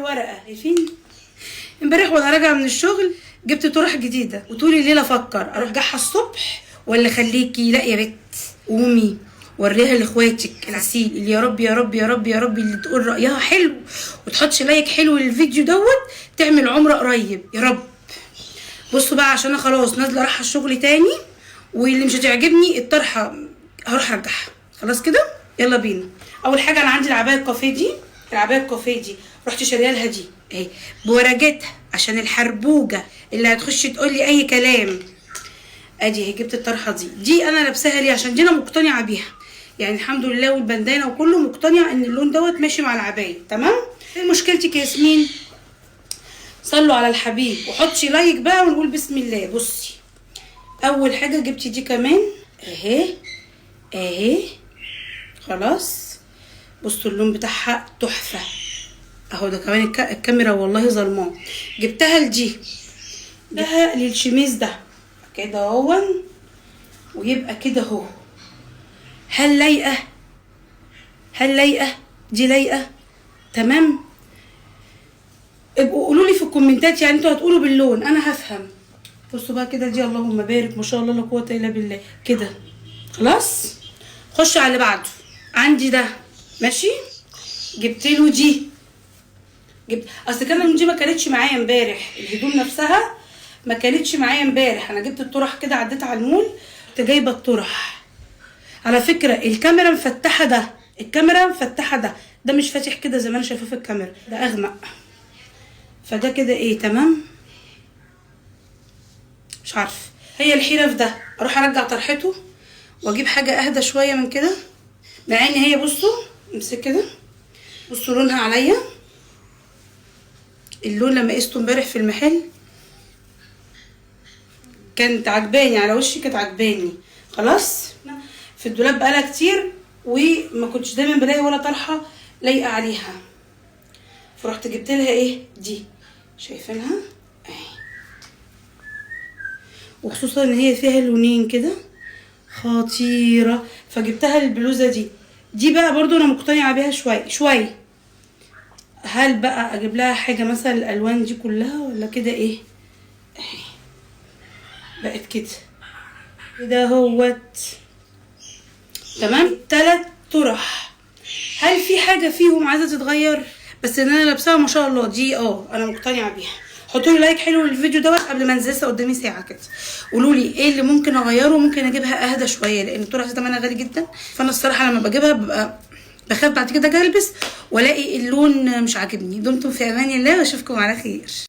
ورقه. شايفين امبارح وانا راجعه من الشغل جبت طرح جديده وطول الليل افكر ارجعها الصبح ولا خليكي. لا يا بت قومي وريها لاخواتك العسيل اللي يا رب يا رب يا رب يا رب اللي تقول رايها حلو وتحطش لايك حلو للفيديو دوت تعمل عمره قريب يا رب. بصوا بقى عشان انا خلاص نازله رايحه الشغل تاني واللي مش هتعجبني الطرحه هروح ارجعها خلاص كده. يلا بينا. اول حاجه انا عندي العبايه الكافيه دي. العبايه الكافيه دي رحت شاريها لها دي اهي بورقتها عشان الحربوجه اللي هتخش تقول لي اي كلام. ادي اهي جبت الطرحه دي انا لابساها ليه عشان دي انا مقتنعه بيها يعني الحمد لله والبندانه وكله مقتنعه ان اللون دوت ماشي مع العبايه تمام. ايه مشكلتك يا ياسمين؟ صلوا على الحبيب وحطي لايك بقى ونقول بسم الله. بصي اول حاجه جبتي دي كمان اهي اهي خلاص. بصوا اللون بتاعها تحفه اهو. ده كمان الكاميرا والله ظلماه. جبتها لدي جبتها للشميز ده كده اهو ويبقى كده اهو. هل لايقه؟ هل لايقه؟ دي لايقه تمام. ابقوا قولوا لي في الكومنتات يعني انتوا هتقولوا باللون انا هفهم. بصوا بقى كده دي اللهم بارك ما شاء الله لا قوه الا بالله كده خلاص. خش على اللي بعده. عندي ده ماشي جبت له دي. اصل كان دي ما كانتش معايا امبارح الهدوم نفسها ما كانتش معايا امبارح. انا جبت الطرح كده عديت على المول كنت جايبه الطرح. على فكره الكاميرا مفتحه ده الكاميرا مفتحه ده مش فاتح كده زي ما انا شايفاه في الكاميرا ده اغمق. فده كده ايه تمام. مش عارفه هي الحيره في ده اروح ارجع طرحته واجيب حاجه اهدى شويه من كده مع ان هي بصوا امسك كده بصوا لونها عليا. اللون لما قسته امبارح في المحل كانت عجباني على وشي كانت عجباني خلاص. في الدولاب بقالها كتير وما كنتش دايما بلاقي ولا طرحه لايقه عليها فرحت جبت لها ايه دي شايفينها اهي. وخصوصا ان هي فيها لونين كده خطيره فجبتها للبلوزه دي بقى برضو انا مقتنعه بيها شويه. هل بقى اجيب لها حاجه مثلا الالوان دي كلها ولا كده ايه اهي بقت كده اهوت تمام. 3 طرح. هل في حاجه فيهم عايزه تتغير؟ بس ان انا لابساها ما شاء الله دي انا مقتنعه بيها. حطوا لي لايك حلو للفيديو دوت قبل ما انزل لسه قدامي ساعه كده. قولوا لي ايه اللي ممكن اغيره ممكن اجيبها اهدى شويه لان الطرح ده ثمنها غالي جدا. فانا الصراحه لما بجيبها ببقى بخاف بعد كده اجي البس والاقي اللون مش عاجبني. دمتم في امان الله واشوفكم على خير.